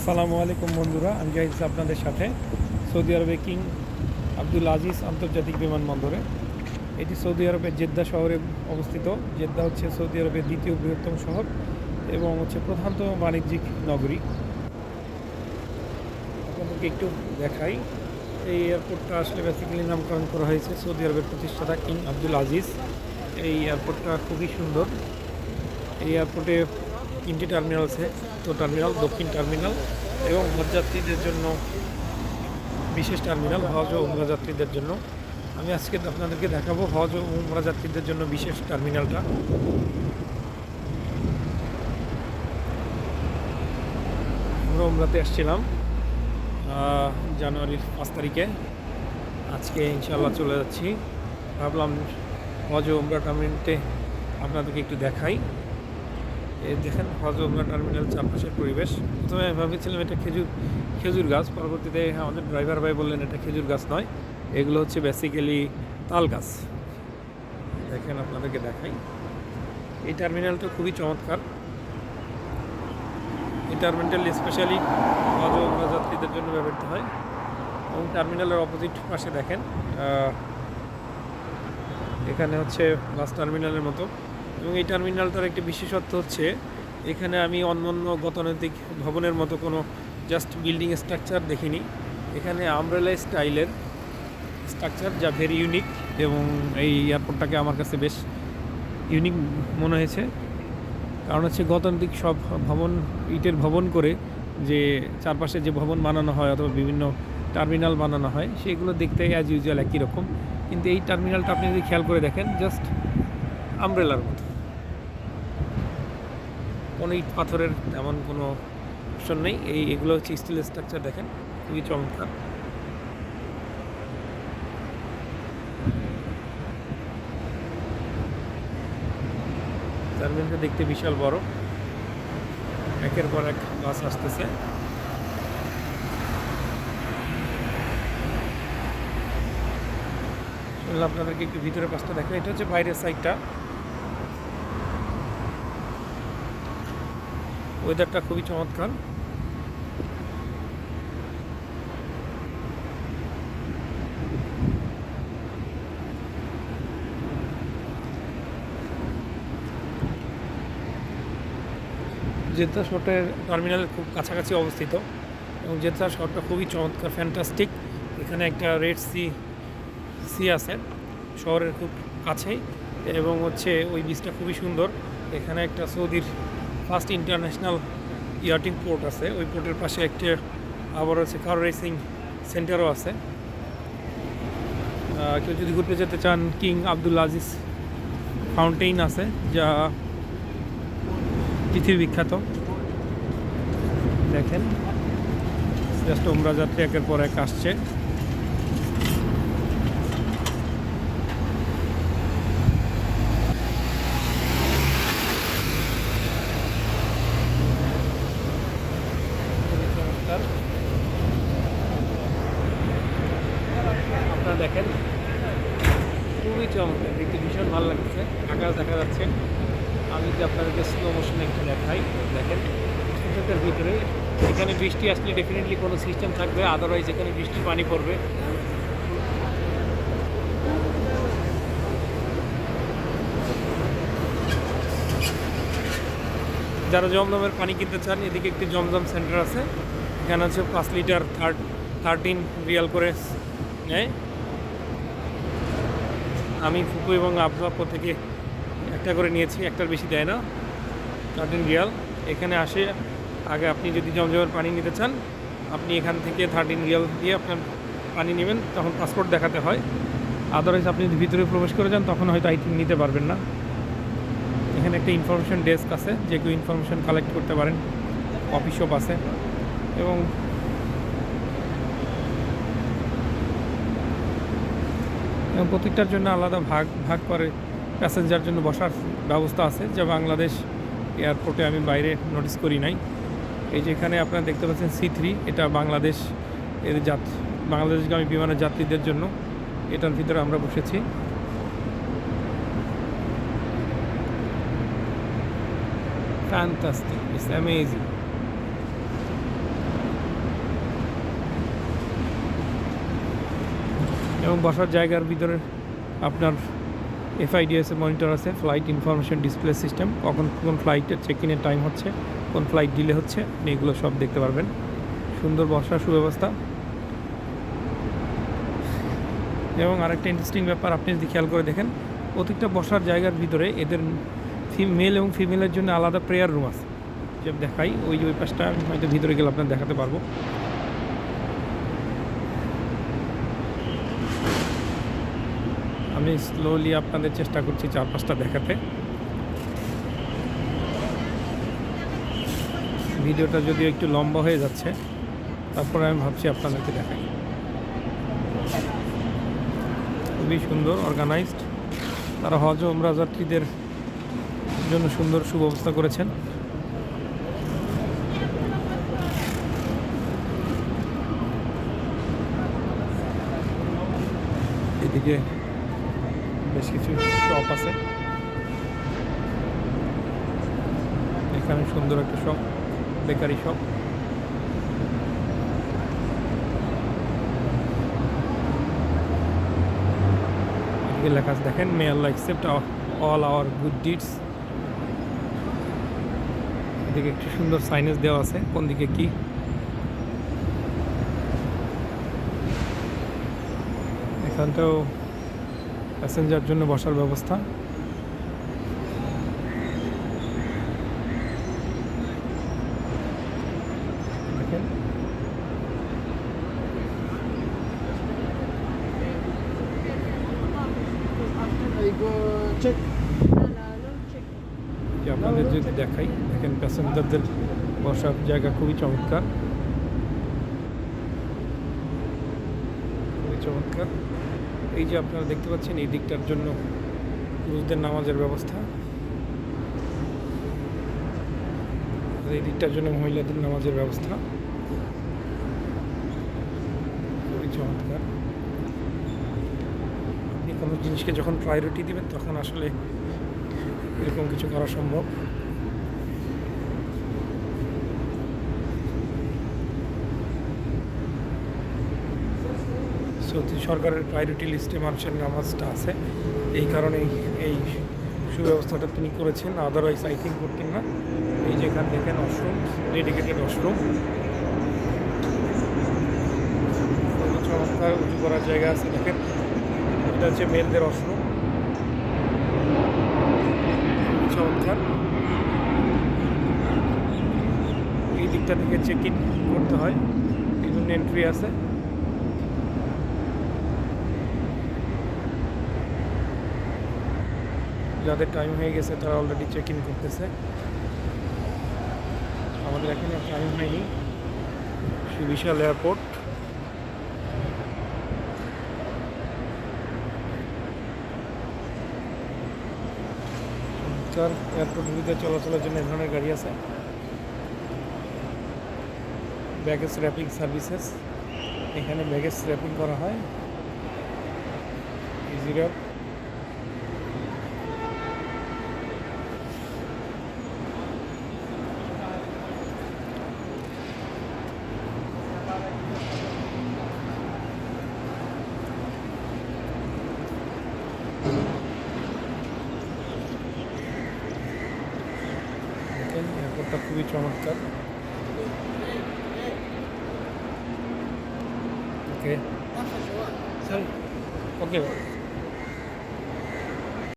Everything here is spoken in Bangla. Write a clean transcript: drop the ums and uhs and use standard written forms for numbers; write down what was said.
আসসালামু আলাইকুম বন্ধুরা, আমি জাহিদ আপনাদের সাথে সৌদি আরবে কিং আব্দুল আজিজ আন্তর্জাতিক বিমানবন্দরে। এটি সৌদি আরবের জেদ্দা শহরে অবস্থিত। জেদ্দা হচ্ছে সৌদি আরবের দ্বিতীয় বৃহত্তম শহর এবং হচ্ছে প্রধানতম বাণিজ্যিক নগরী। আপনাদেরকে একটু দেখাই, এই এয়ারপোর্টটা আসলে বেসিক্যালি নামকরণ করা হয়েছে সৌদি আরবের প্রতিষ্ঠাতা কিং আব্দুল আজিজ। এই এয়ারপোর্টটা খুবই সুন্দর। এই এয়ারপোর্টে তিনটি টার্মিনাল আছে, উত্তর টার্মিনাল, দক্ষিণ টার্মিনাল এবং হজযাত্রীদের জন্য বিশেষ টার্মিনাল, হজ ও উমরা যাত্রীদের জন্য। আমি আজকে আপনাদেরকে দেখাবো হজ ও উমরা যাত্রীদের জন্য বিশেষ টার্মিনালটা। আমরা উমরাতে আসছিলাম জানুয়ারির 5 তারিখে। আজকে ইনশাল্লাহ চলে যাচ্ছি। ভাবলাম হজ ও উমরা টার্মিনালতে আপনাদেরকে একটু দেখাই। দেখেন হজ উমরা টার্মিনাল চারপাশের পরিবেশ। প্রথমে আমি ভেবেছিলাম এটা খেজুর গাছ, পরবর্তীতে আমাদের ড্রাইভার ভাই বললেন এটা খেজুর গাছ নয়, এগুলো হচ্ছে বেসিক্যালি তাল গাছ। দেখেন আপনাদেরকে দেখাই, এই টার্মিনালটা খুবই চমৎকার। এই টার্মিনাল স্পেশালি হজ ও উমরা যাত্রীদের জন্য ব্যবহৃত হয়। এবং টার্মিনালের অপোজিট পাশে দেখেন এখানে হচ্ছে বাস টার্মিনালের মতো। এবং এই টার্মিনালটার একটি বিশেষত্ব হচ্ছে এখানে আমি অন্যান্য গতানুগতিক ভবনের মতো কোনো জাস্ট বিল্ডিং স্ট্রাকচার দেখিনি। এখানে আমব্রেলা স্টাইলের স্ট্রাকচার, যা ভেরি ইউনিক। এবং এই এয়ারপোর্টটাকে আমার কাছে বেশ ইউনিক মনে হয়েছে, কারণ হচ্ছে গতানুগতিক সব ভবন, ইটের ভবন করে যে চারপাশে যে ভবন বানানো হয় অথবা বিভিন্ন টার্মিনাল বানানো হয়, সেগুলো দেখতে অ্যাজ ইউজুয়াল একই রকম। কিন্তু এই টার্মিনালটা আপনি যদি খেয়াল করে দেখেন, জাস্ট আমব্রেলার মতো, কোনো ইট পাথরের তেমন কোনো অপশন নেই। এগুলো হচ্ছে স্টিল স্ট্রাকচার, দেখেন খুবই চমৎকার। টার্মিনালটা দেখতে বিশাল বড়, একের পর এক বাস আসতেছে। আপনাদেরকে একটু ভিতরের পাশটা দেখেন, এটা হচ্ছে বাইরের সাইডটা। ওয়েদারটা খুবই চমৎকার। জেদ্দা শহরের টার্মিনালের খুব কাছাকাছি অবস্থিত এবং জেদ্দা শহরটা খুবই চমৎকার, ফ্যান্টাস্টিক। এখানে একটা রেড সি আছে শহরের খুব কাছেই, এবং হচ্ছে ওই বিচটা খুবই সুন্দর। এখানে একটা সৌদির ফার্স্ট ইন্টারন্যাশনাল ইয়াটিং পোর্ট আছে, ওই পোর্টের পাশে একটা আবার হচ্ছে কার রেসিং সেন্টারও আছে। কেউ যদি ঘুরতে যেতে চান, কিং আব্দুল আজিজ ফাউন্টেইন আছে, যা পৃথিবী বিখ্যাত। দেখেন জাস্ট উমরা যাত্রী একের পর এক আসছে। আপনারা দেখেন খুবই চমৎকার, দেখতে ভীষণ ভালো লাগছে। আকাশ দেখা যাচ্ছে। আমি যদি আপনাদেরকে স্লো মোশনে একটু দেখাই, দেখেন এটার ভিতরে এখানে বৃষ্টি আসলে ডেফিনেটলি কোনো সিস্টেম থাকবে, আদারওয়াইজ এখানে বৃষ্টির পানি পড়বে। যারা জমজমের পানি কিনতে চান, এদিকে একটি জমজম সেন্টার আছে। এখানে আছে 5 লিটার 13 রিয়াল করে নেয়। আমি ফুকু এবং আব্বা থেকে একটা করে নিয়েছি, একটার বেশি দেয় না, 13 রিয়াল। এখানে আসে আগে আপনি যদি জমজমের পানি নিতে চান, আপনি এখান থেকে 13 রিয়াল দিয়ে আপনার পানি নেবেন, তখন পাসপোর্ট দেখাতে হয়। আদারওয়াইজ আপনি যদি ভিতরে প্রবেশ করে যান তখন হয়তো আই থিঙ্ক নিতে পারবেন না। এখানে একটা ইনফরমেশন ডেস্ক আছে, যে কেউ ইনফরমেশন কালেক্ট করতে পারেন। কফি শপ আছে এবং প্রত্যেকটার জন্য আলাদা ভাগ করে প্যাসেঞ্জার জন্য বসার ব্যবস্থা আছে, যা বাংলাদেশ এয়ারপোর্টে আমি বাইরে নোটিস করি নাই। এই যে এখানে আপনারা দেখতে পাচ্ছেন C3, এটা বাংলাদেশ বাংলাদেশগামী বিমানের যাত্রীদের জন্য। এটার ভিতরে আমরা বসেছি। Fantastic, it's amazing. এবং বসার জায়গার ভিতরে আপনার এফআইডিএস মনিটর আছে, ফ্লাইট ইনফরমেশন ডিসপ্লে সিস্টেম, কখন কোন ফ্লাইটের চেক ইনের টাইম হচ্ছে, কোন ফ্লাইট ডিলে হচ্ছে, আপনি এগুলো সব দেখতে পারবেন। সুন্দর বসার সুব্যবস্থা। এবং আরেকটা ইন্টারেস্টিং ব্যাপার, আপনি যদি খেয়াল করে দেখেন, প্রত্যেকটা বসার জায়গার ভিতরে এদের মেল এবং ফিমেলের জন্য আলাদা প্রেয়ার রুম আছে। যে দেখাই, ওই পাশটা আমি হয়তো ভিতরে গেলে আপনার দেখাতে পারবো। আমি স্লোলি আপনাদের চেষ্টা করছি চারপাশটা দেখাতে। ভিডিওটা যদিও একটু লম্বা হয়ে যাচ্ছে, তারপরে আমি ভাবছি আপনাদেরকে দেখাই। খুবই সুন্দর অর্গানাইজড। তারা হজ ও উমরা যাত্রীদের জন্য সুন্দর সুব্যবস্থা করেছেন। এদিকে বেশ কিছু শপ আছে। এখানে সুন্দর একটা শপ, বেকারি শপ। এদিকে লেখা আছে দেখেন, may Allah accept all our good deeds. এদিকে একটু সুন্দর সাইনেজ দেওয়া আছে কোন দিকে কি। এখানটাও প্যাসেঞ্জার জন্য বসার ব্যবস্থা। দেখেন যে আপনাদের যদি দেখাই, দেখেন প্যাসেঞ্জারদের বসার জায়গা খুবই চমৎকার, খুবই চমৎকার। এই যে আপনারা দেখতে পাচ্ছেন, এই দিকটার জন্য পুরুষদের নামাজের ব্যবস্থা, এই দিকটার জন্য মহিলাদের নামাজের ব্যবস্থা। খুবই চমৎকার। আপনি কোনো জিনিসকে যখন প্রায়োরিটি দিবেন তখন আসলে এরকম কিছু করা সম্ভব। সৌদি সরকারের প্রায়োরিটি লিস্টে মানুষের নামাজটা আছে, এই কারণেই এই সুব্যবস্থাটা তিনি করেছেন, আদারওয়াইজ আই থিঙ্ক করতেন না। এই যে এখানে দেখেন ওয়াশরুম, ডেডিকেটেড ওয়াশরুম, চমৎকার উঁচু করার জায়গা আছে। দেখেন এটা হচ্ছে মেলদের ওয়াশরুম, চমৎকার। এই দিকটা থেকে চেক ইন করতে হয়, এই জন্য এন্ট্রি আছে। যাদের টাইম হয়ে গেছে তারা অলরেডি চেক ইন করতেছে, আমাদের এখনো টাইম হয়নি। বিশাল এয়ারপোর্ট, এয়ারপোর্টগুলিতে চলাচলের জন্য এ ধরনের গাড়ি আছে। ব্যাগেজ র্যাপিং সার্ভিসেস, এখানে ব্যাগেজ র্যাপিং করা হয়। ইজি র্যাপ, এয়ারপোর্টটা খুবই চমৎকার। ওকে, ওকে।